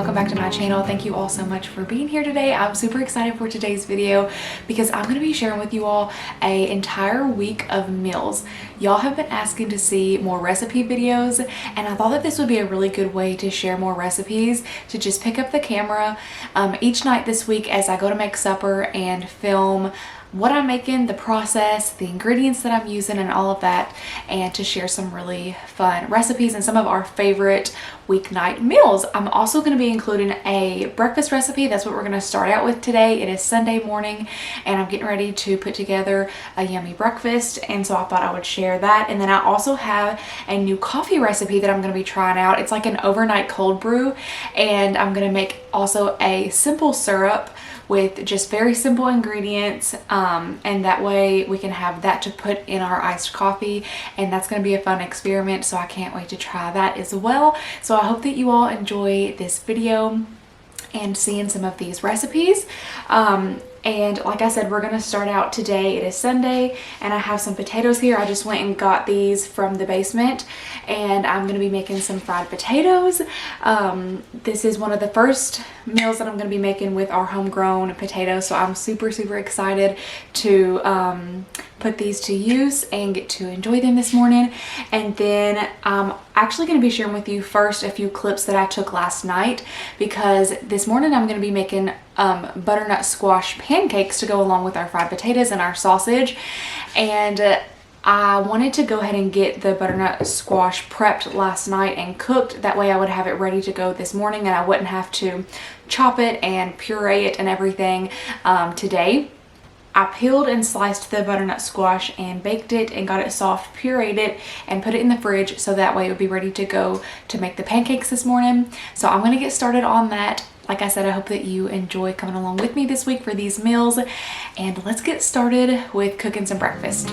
welcome back to my channel. Thank you all so much for being here today. I'm super excited for today's video because I'm going to be sharing with you all an entire week of meals. Y'all have been asking to see more recipe videos, and I thought that this would be a really good way to share more recipes, to just pick up the camera each night this week as I go to make supper and film what I'm making, the process, the ingredients that I'm using, and all of that, and to share some really fun recipes and some of our favorite weeknight meals. I'm also going to be including a breakfast recipe. That's what we're going to start out with today. It is Sunday morning and I'm getting ready to put together a yummy breakfast, and so I thought I would share that. And then I also have a new coffee recipe that I'm going to be trying out. It's like an overnight cold brew, and I'm going to make also a simple syrup with just very simple ingredients, and that way we can have that to put in our iced coffee, and that's going to be a fun experiment, so I can't wait to try that as well. So I hope that you all enjoy this video and seeing some of these recipes. And like I said, we're going to start out today. It is Sunday and I have some potatoes here. I just went and got these from the basement, and I'm going to be making some fried potatoes. This is one of the first meals that I'm going to be making with our homegrown potatoes, so I'm super excited to put these to use and get to enjoy them this morning. And then I'm actually going to be sharing with you first a few clips that I took last night, because this morning I'm going to be making butternut squash pancakes to go along with our fried potatoes and our sausage. And I wanted to go ahead and get the butternut squash prepped last night and cooked. That way I would have it ready to go this morning and I wouldn't have to chop it and puree it and everything today. I peeled and sliced the butternut squash and baked it and got it soft, pureed it, and put it in the fridge so that way it would be ready to go to make the pancakes this morning. So I'm going to get started on that. Like I said, I hope that you enjoy coming along with me this week for these meals, and let's get started with cooking some breakfast.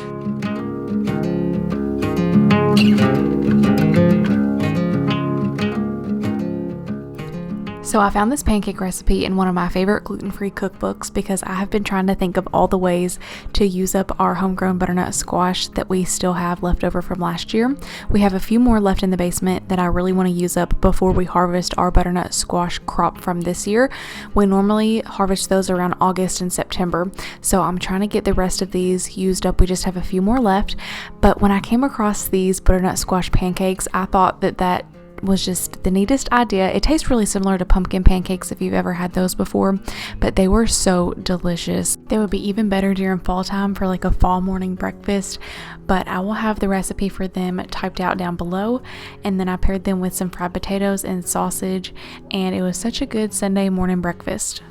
So I found this pancake recipe in one of my favorite gluten-free cookbooks because I have been trying to think of all the ways to use up our homegrown butternut squash that we still have left over from last year. We have a few more left in the basement that I really want to use up before we harvest our butternut squash crop from this year. We normally harvest those around August and September, so I'm trying to get the rest of these used up. We just have a few more left, but when I came across these butternut squash pancakes, I thought that was just the neatest idea. It tastes really similar to pumpkin pancakes if you've ever had those before, but they were so delicious. They would be even better during fall time for like a fall morning breakfast, but I will have the recipe for them typed out down below. And then I paired them with some fried potatoes and sausage, and it was such a good Sunday morning breakfast.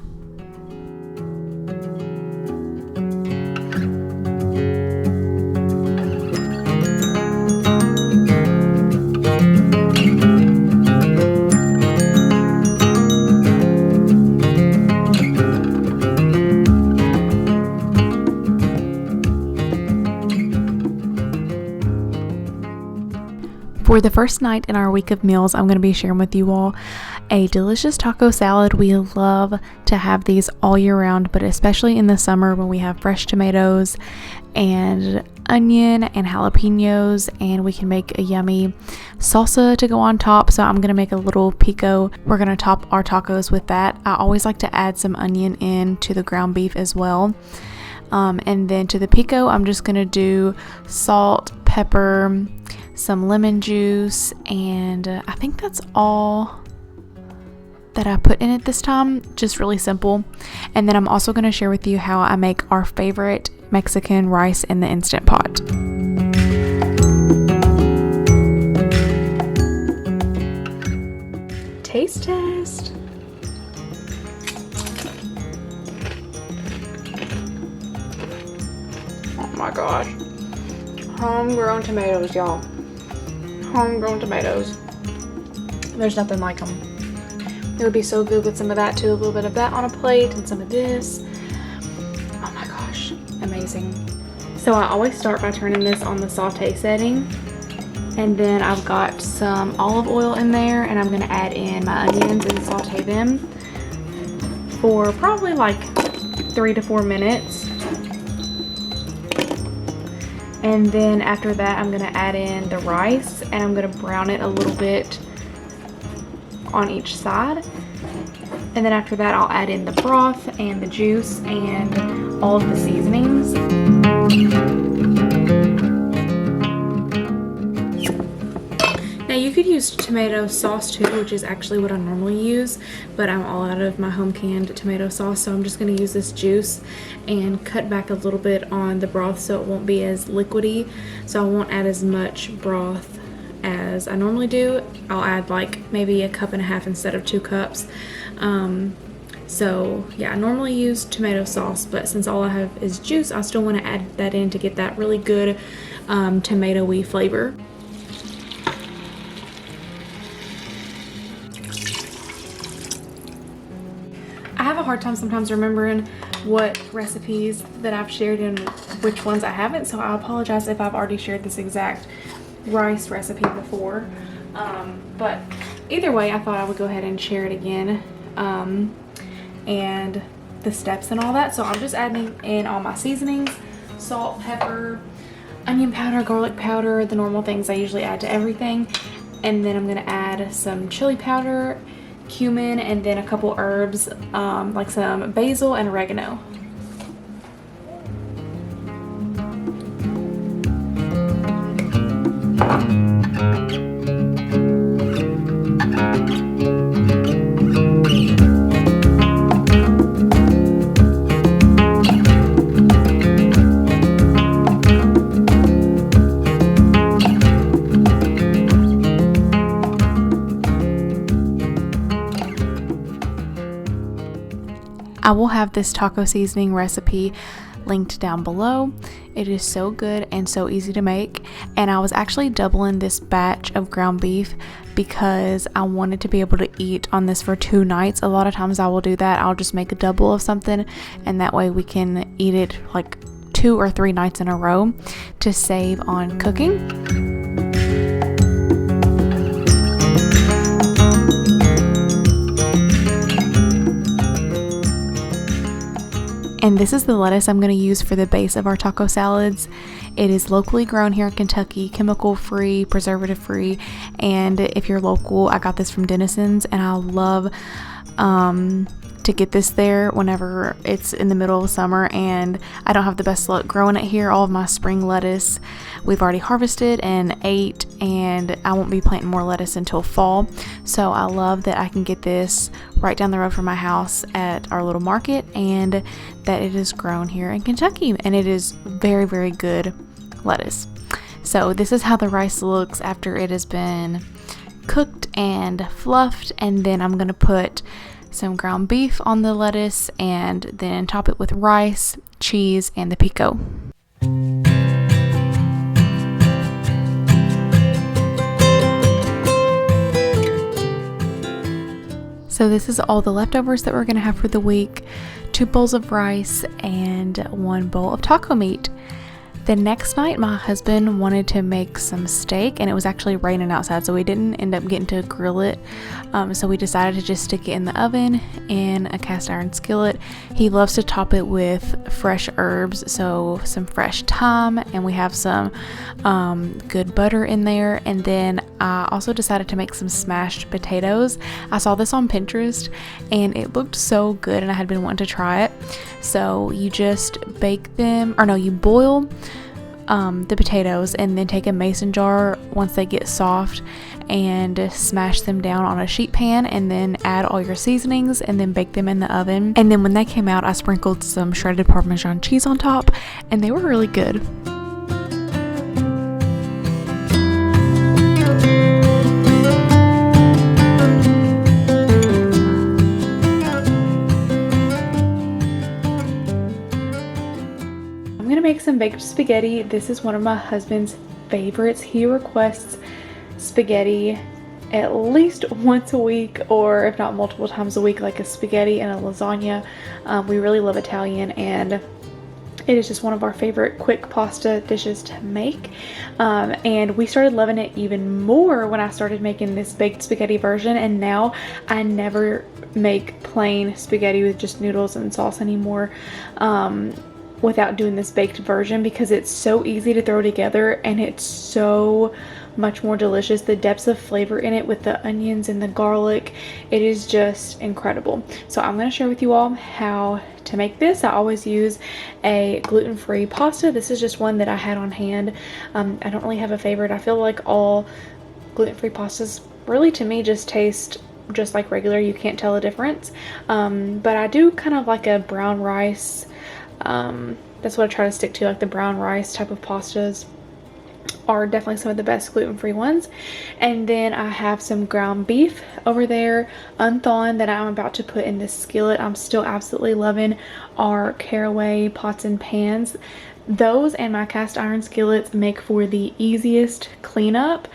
For the first night in our week of meals, I'm going to be sharing with you all a delicious taco salad. We love to have these all year round, but especially in the summer when we have fresh tomatoes and onion and jalapenos, and we can make a yummy salsa to go on top. So I'm going to make a little pico. We're going to top our tacos with that. I always like to add some onion in to the ground beef as well. And then to the pico, I'm just going to do salt, pepper, some lemon juice, and I think that's all that I put in it this time. Just really simple. And then I'm also going to share with you how I make our favorite Mexican rice in the Instant Pot. Taste test. Oh my gosh. Homegrown tomatoes, y'all. Homegrown tomatoes. There's nothing like them. It would be so good with some of that too. A little bit of that on a plate and some of this. Oh my gosh, amazing. So I always start by turning this on the saute setting, and then I've got some olive oil in there, and I'm going to add in my onions and saute them for probably like 3 to 4 minutes. And then after that, I'm going to add in the rice, and I'm going to brown it a little bit on each side. And then after that, I'll add in the broth and the juice and all of the seasonings. Now you could use tomato sauce too, which is actually what I normally use, but I'm all out of my home canned tomato sauce, so I'm just going to use this juice and cut back a little bit on the broth so it won't be as liquidy. So I won't add as much broth as I normally do. I'll add like maybe 1.5 cups instead of 2 cups. So yeah, I normally use tomato sauce, but since all I have is juice, I still want to add that in to get that really good tomatoey flavor. I have a hard time sometimes remembering what recipes that I've shared and which ones I haven't, so I apologize if I've already shared this exact rice recipe before. But either way, I thought I would go ahead and share it again, and the steps and all that. So I'm just adding in all my seasonings: salt, pepper, onion powder, garlic powder, the normal things I usually add to everything. And then I'm going to add some chili powder, cumin, and then a couple herbs like some basil and oregano. I will have this taco seasoning recipe linked down below. It is so good and so easy to make, and I was actually doubling this batch of ground beef because I wanted to be able to eat on this for 2 nights. A lot of times I will do that. I'll just make a double of something, and that way we can eat it like 2 or 3 nights in a row to save on cooking. And this is the lettuce I'm going to use for the base of our taco salads. It is locally grown here in Kentucky, chemical free, preservative free, and if you're local, I got this from Dennison's, and I love to get this there whenever it's in the middle of summer and I don't have the best luck growing it here. All of my spring lettuce we've already harvested and ate, and I won't be planting more lettuce until fall. So I love that I can get this right down the road from my house at our little market, and that it is grown here in Kentucky, and it is very, very good lettuce. So this is how the rice looks after it has been cooked and fluffed, and then I'm going to put some ground beef on the lettuce and then top it with rice, cheese, and the PICO. So this is all the leftovers that we're going to have for the week: 2 bowls of rice and 1 bowl of taco meat. The next night, my husband wanted to make some steak, and it was actually raining outside, so we didn't end up getting to grill it. So we decided to just stick it in the oven in a cast iron skillet. He loves to top it with fresh herbs, so some fresh thyme, and we have some good butter in there. And then I also decided to make some smashed potatoes. I saw this on Pinterest, and it looked so good, and I had been wanting to try it. So you just bake them, or no, you boil the potatoes and then take a mason jar once they get soft and smash them down on a sheet pan, and then add all your seasonings and then bake them in the oven. And then when they came out, I sprinkled some shredded Parmesan cheese on top, and they were really good. Make some baked spaghetti. This is one of my husband's favorites. He requests spaghetti at least once a week, or if not multiple times a week, like a spaghetti and a lasagna. We really love Italian, and it is just one of our favorite quick pasta dishes to make. And we started loving it even more when I started making this baked spaghetti version, and now I never make plain spaghetti with just noodles and sauce anymore without doing this baked version, because it's so easy to throw together and it's so much more delicious. The depths of flavor in it with the onions and the garlic, it is just incredible. So I'm going to share with you all how to make this. I always use a gluten-free pasta. This is just one that I had on hand. I don't really have a favorite. I feel like all gluten-free pastas really, to me, just taste just like regular. You can't tell a difference. But I do kind of like a brown rice. That's what I try to stick to, like the brown rice type of pastas are definitely some of the best gluten-free ones. And then I have some ground beef over there unthawing that I'm about to put in this skillet. I'm still absolutely loving our caraway pots and pans. Those and my cast iron skillets make for the easiest cleanup.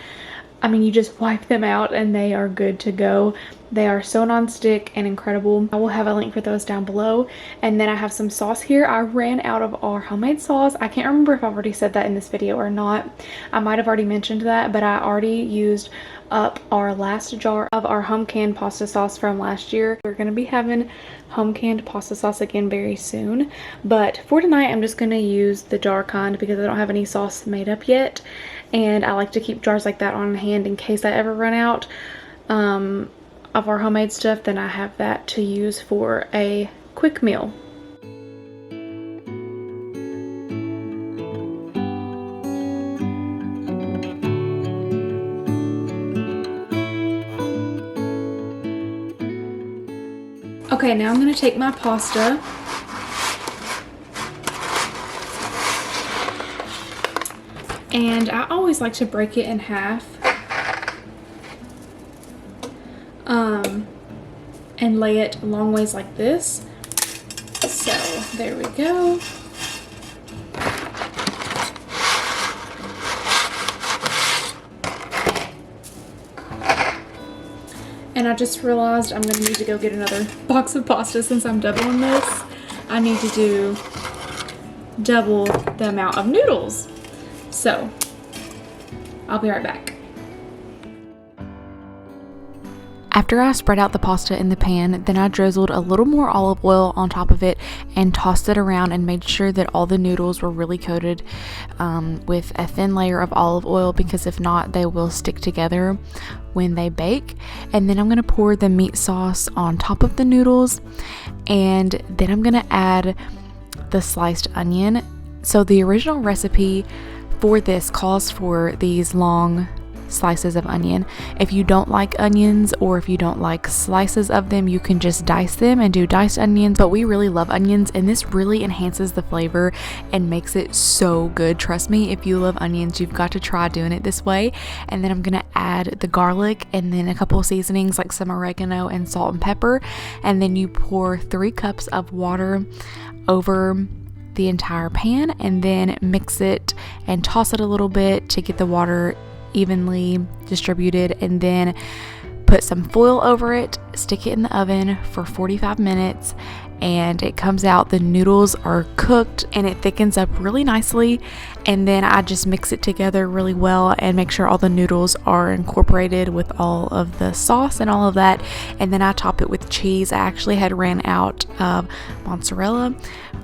I mean, you just wipe them out and they are good to go. They are so non-stick and incredible. I will have a link for those down below. And then I have some sauce here. I ran out of our homemade sauce. I can't remember if I've already said that in this video or not. I might have already mentioned that, but I already used up our last jar of our home canned pasta sauce from last year. We're going to be having home canned pasta sauce again very soon. But for tonight, I'm just going to use the jar kind because I don't have any sauce made up yet. And I like to keep jars like that on hand in case I ever run out of our homemade stuff. Then I have that to use for a quick meal. Okay, now I'm going to take my pasta and I always like to break it in half and lay it long ways like this. So there we go. And I just realized I'm going to need to go get another box of pasta since I'm doubling this. I need to do double the amount of noodles. So I'll be right back. After I spread out the pasta in the pan, then I drizzled a little more olive oil on top of it and tossed it around and made sure that all the noodles were really coated with a thin layer of olive oil, because if not, they will stick together when they bake. And then I'm going to pour the meat sauce on top of the noodles, and then I'm going to add the sliced onion. So the original recipe for this calls for these long slices of onion. If you don't like onions, or if you don't like slices of them, you can just dice them and do diced onions, but we really love onions and this really enhances the flavor and makes it so good. Trust me, if you love onions, you've got to try doing it this way. And then I'm gonna add the garlic and then a couple of seasonings like some oregano and salt and pepper, and then you pour 3 cups of water over the entire pan and then mix it and toss it a little bit to get the water evenly distributed, and then put some foil over it, stick it in the oven for 45 minutes, and it comes out. The noodles are cooked and it thickens up really nicely, and then I just mix it together really well and make sure all the noodles are incorporated with all of the sauce and all of that, and then I top it with cheese. I actually had ran out of mozzarella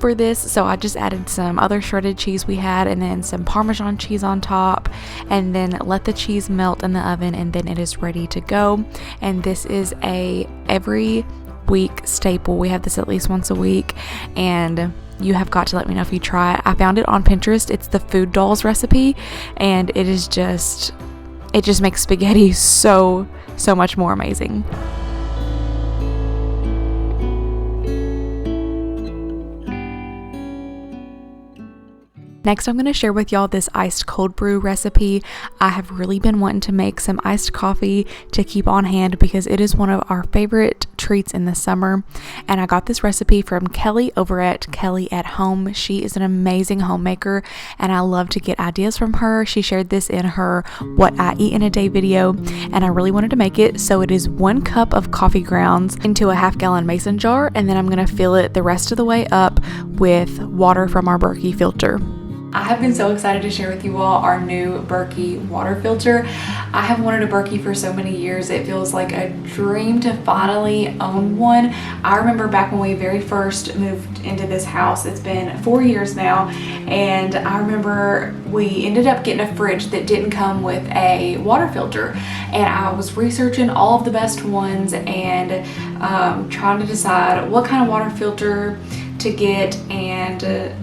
for this, so I just added some other shredded cheese we had and then some Parmesan cheese on top, and then let the cheese melt in the oven, and then it is ready to go. And this is a every week staple. We have this at least once a week, and you have got to let me know if you try it. I found it on Pinterest. It's the Food Dolls recipe, and it just makes spaghetti so much more amazing. Next, I'm going to share with y'all this iced cold brew recipe. I have really been wanting to make some iced coffee to keep on hand because it is one of our favorite treats in the summer. And I got this recipe from Kelly over at Kelly at Home. She is an amazing homemaker and I love to get ideas from her. She shared this in her What I Eat in a Day video, and I really wanted to make it. So it is 1 cup of coffee grounds into a 1/2 gallon mason jar, and then I'm going to fill it the rest of the way up with water from our Berkey filter. I have been so excited to share with you all our new Berkey water filter. I have wanted a Berkey for so many years. It feels like a dream to finally own one. I remember back when we very first moved into this house, it's been 4 years now, and I remember we ended up getting a fridge that didn't come with a water filter, and I was researching all of the best ones and trying to decide what kind of water filter to get, and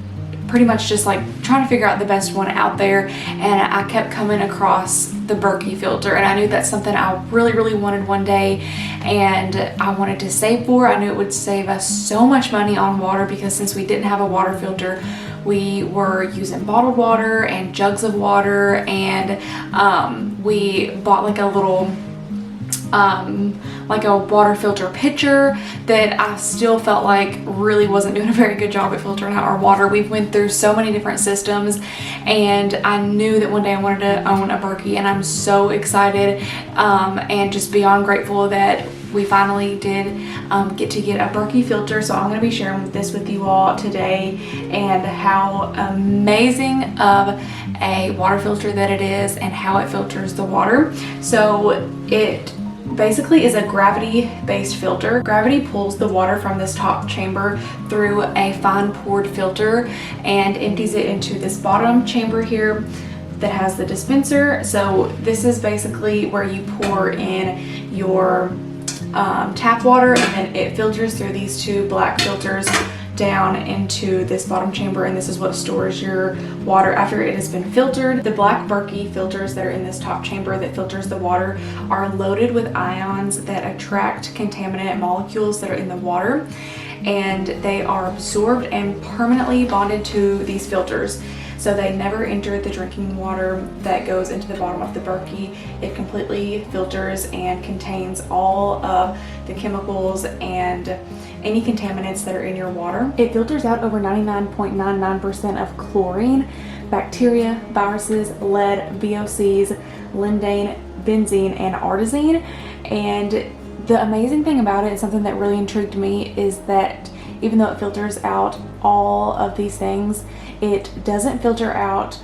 pretty much just like trying to figure out the best one out there. And I kept coming across the Berkey filter, and I knew that's something I really wanted one day, and I wanted to save for. I knew it would save us so much money on water, because since we didn't have a water filter, we were using bottled water and jugs of water, and we bought like a little like a water filter pitcher that I still felt like really wasn't doing a very good job at filtering out our water. We went through so many different systems, and I knew that one day I wanted to own a Berkey, and I'm so excited and just beyond grateful that we finally did get a Berkey filter. So I'm going to be sharing this with you all today, and how amazing of a water filter that it is and how it filters the water. So it basically is a gravity-based filter. Gravity pulls the water from this top chamber through a fine poured filter and empties it into this bottom chamber here that has the dispenser. So this is basically where you pour in your tap water, and then it filters through these two black filters down into this bottom chamber, and this is what stores your water after it has been filtered. The black Berkey filters that are in this top chamber that filters the water are loaded with ions that attract contaminant molecules that are in the water, and they are absorbed and permanently bonded to these filters. So they never enter the drinking water that goes into the bottom of the Berkey. It completely filters and contains all of the chemicals and any contaminants that are in your water. It filters out over 99.99% of chlorine, bacteria, viruses, lead, VOCs, lindane, benzene, and artazine. And the amazing thing about it, and something that really intrigued me, is that even though it filters out all of these things, it doesn't filter out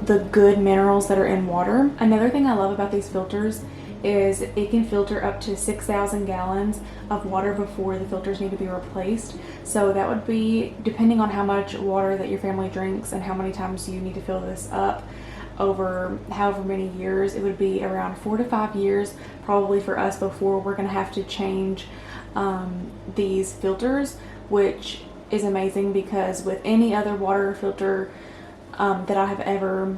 the good minerals that are in water. Another thing I love about these filters is it can filter up to 6,000 gallons of water before the filters need to be replaced. So that would be, depending on how much water that your family drinks and how many times you need to fill this up over however many years, it would be around 4 to 5 years probably for us before we're going to have to change these filters, which is amazing, because with any other water filter that I have ever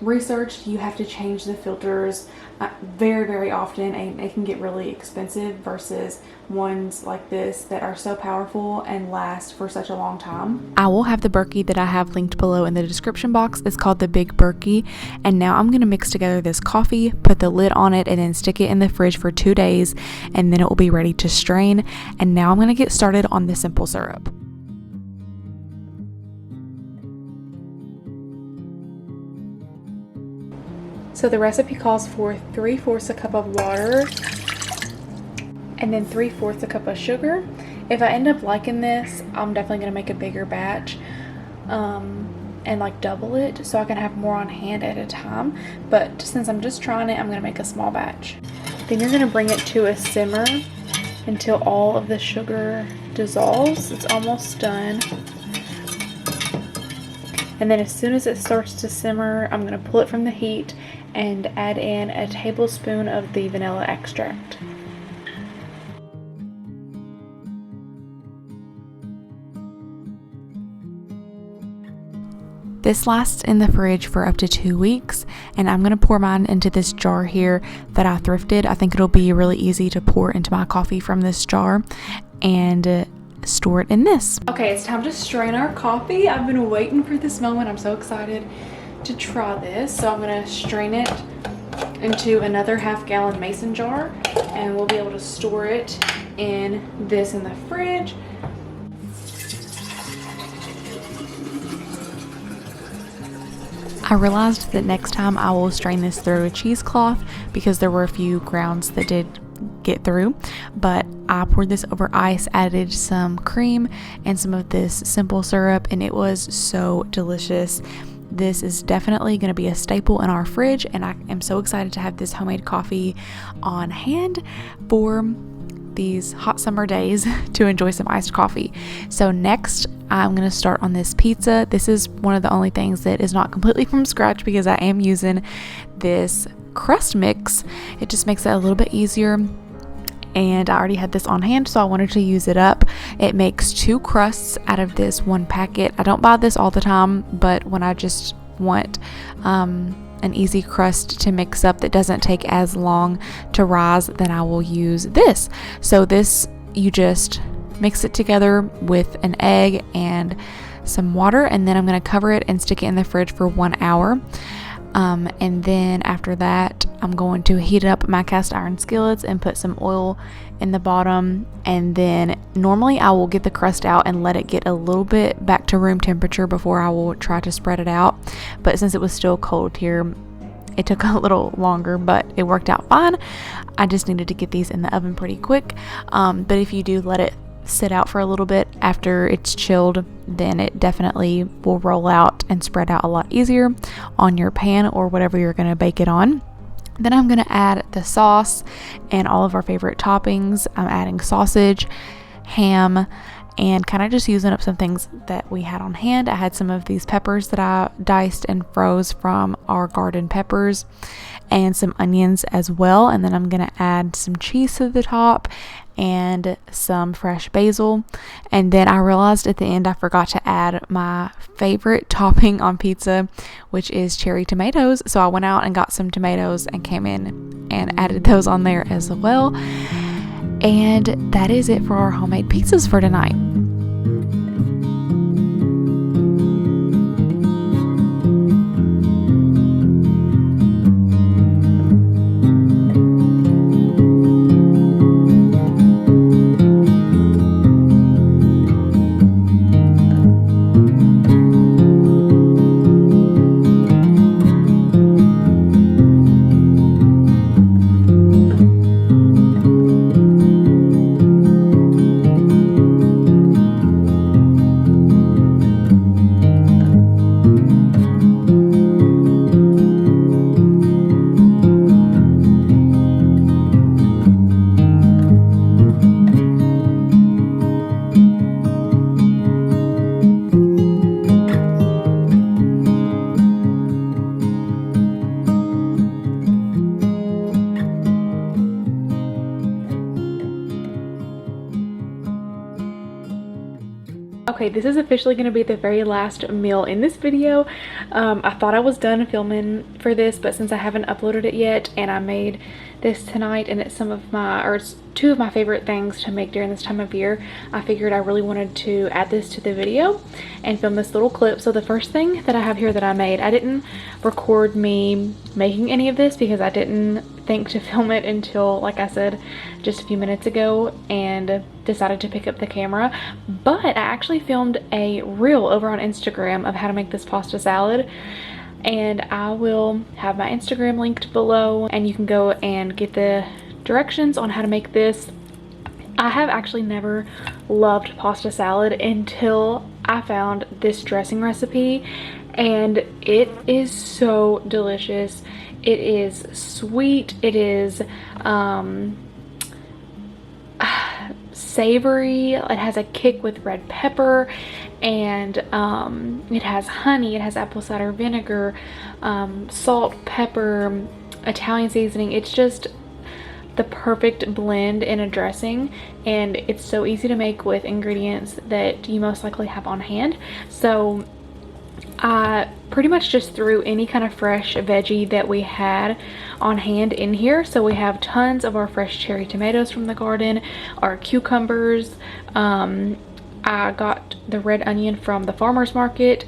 researched, you have to change the filters very often, and it can get really expensive, versus ones like this that are so powerful and last for such a long time. I will have the Berkey that I have linked below in the description box. It's called the Big Berkey, and now I'm going to mix together this coffee, put the lid on it, and then stick it in the fridge for 2 days, and then it will be ready to strain. And now I'm going to get started on the simple syrup. So the recipe calls for 3/4 a cup of water and then 3/4 a cup of sugar. If I end up liking this, I'm definitely going to make a bigger batch and like double it, so I can have more on hand at a time. But since I'm just trying it, I'm going to make a small batch. Then you're going to bring it to a simmer until all of the sugar dissolves. It's almost done. And then as soon as it starts to simmer, I'm going to pull it from the heat and add in a tablespoon of the vanilla extract. This lasts in the fridge for up to 2 weeks, and I'm going to pour mine into this jar here that I thrifted. I think it'll be really easy to pour into my coffee from this jar and store it in this. Okay, it's time to strain our coffee. I've been waiting for this moment. I'm so excited to try this. So I'm going to strain it into another 1/2 gallon mason jar, and we'll be able to store it in the fridge. I realized that next time I will strain this through a cheesecloth, because there were a few grounds that did get through, but I poured this over ice, added some cream and some of this simple syrup, and it was so delicious. this is definitely going to be a staple in our fridge, and I am so excited to have this homemade coffee on hand for these hot summer days to enjoy some iced coffee. So next, I'm going to start on this pizza. This is one of the only things that is not completely from scratch because I am using this crust mix. It just makes it a little bit easier, and I already had this on hand, so I wanted to use it up. It makes 2 crusts out of this one packet. I don't buy this all the time, but when I just want an easy crust to mix up that doesn't take as long to rise, then I will use this. So this, you just mix it together with an egg and some water, and then I'm going to cover it and stick it in the fridge for 1 hour. And then after that, I'm going to heat up my cast iron skillets and put some oil in the bottom. And then normally I will get the crust out and let it get a little bit back to room temperature before I will try to spread it out. But since it was still cold here, it took a little longer, but it worked out fine. I just needed to get these in the oven pretty quick. But if you do let it sit out for a little bit after it's chilled, then it definitely will roll out and spread out a lot easier on your pan or whatever you're going to bake it on. Then I'm going to add the sauce and all of our favorite toppings. I'm adding sausage, ham, and kind of just using up some things that we had on hand. I had some of these peppers that I diced and froze from our garden peppers, and some onions as well. And then I'm going to add some cheese to the top and some fresh basil. And then I realized at the end I forgot to add my favorite topping on pizza, which is cherry tomatoes. So I went out and got some tomatoes and came in and added those on there as well. And that is it for our homemade pizzas for tonight. Okay, this is officially going to be the very last meal in this video. I thought I was done filming for this, but since I haven't uploaded it yet and I made this tonight and it's it's 2 of my favorite things to make during this time of year, I figured I really wanted to add this to the video and film this little clip. So the first thing that I have here that I made, I didn't record me making any of this because I didn't think to film it until, like I said, just a few minutes ago, and decided to pick up the camera. But I actually filmed a reel over on Instagram of how to make this pasta salad, and I will have my Instagram linked below, and you can go and get the directions on how to make this. I have actually never loved pasta salad until I found this dressing recipe, and it is so delicious. It is sweet, it is savory, it has a kick with red pepper, and it has honey, it has apple cider vinegar, salt, pepper, Italian seasoning. It's just the perfect blend in a dressing, and it's so easy to make with ingredients that you most likely have on hand. So I pretty much just threw any kind of fresh veggie that we had on hand in here. So we have tons of our fresh cherry tomatoes from the garden, our cucumbers, I got the red onion from the farmer's market,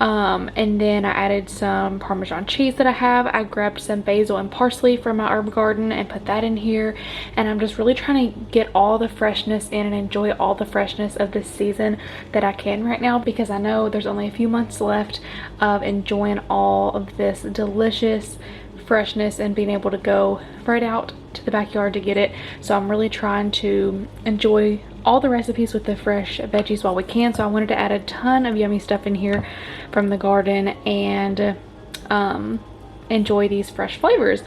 and then I added some Parmesan cheese that I have. I grabbed some basil and parsley from my herb garden and put that in here, and I'm just really trying to get all the freshness in and enjoy all the freshness of this season that I can right now, because I know there's only a few months left of enjoying all of this delicious freshness and being able to go right out to the backyard to get it. So I'm really trying to enjoy all the recipes with the fresh veggies while we can, so I wanted to add a ton of yummy stuff in here from the garden and enjoy these fresh flavors.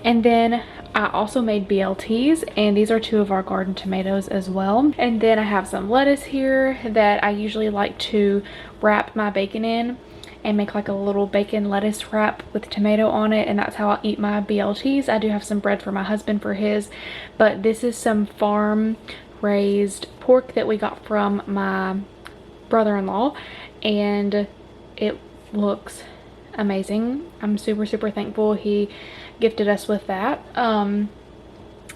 And then I also made BLTs, and these are 2 of our garden tomatoes as well. And then I have some lettuce here that I usually like to wrap my bacon in and make like a little bacon lettuce wrap with tomato on it, and that's how I'll eat my BLTs. I do have some bread for my husband for his, but this is some farm raised pork that we got from my brother-in-law, and it looks amazing. I'm super thankful he gifted us with that.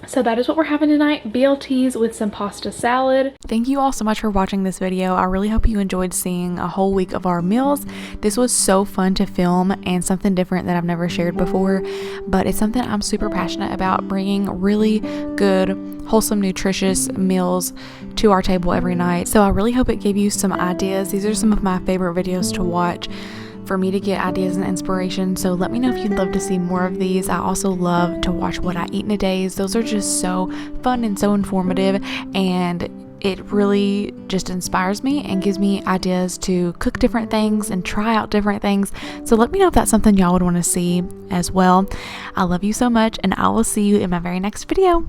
So that is what we're having tonight, BLTs with some pasta salad. Thank you all so much for watching this video. I really hope you enjoyed seeing a whole week of our meals. This was so fun to film and something different that I've never shared before, but it's something I'm super passionate about, bringing really good, wholesome, nutritious meals to our table every night. So I really hope it gave you some ideas. These are some of my favorite videos to watch for me to get ideas and inspiration, so let me know if you'd love to see more of these. I also love to watch what I eat in a day. Those are just so fun and so informative, and it really just inspires me and gives me ideas to cook different things and try out different things. So let me know if that's something y'all would want to see as well. I love you so much, and I will see you in my very next video.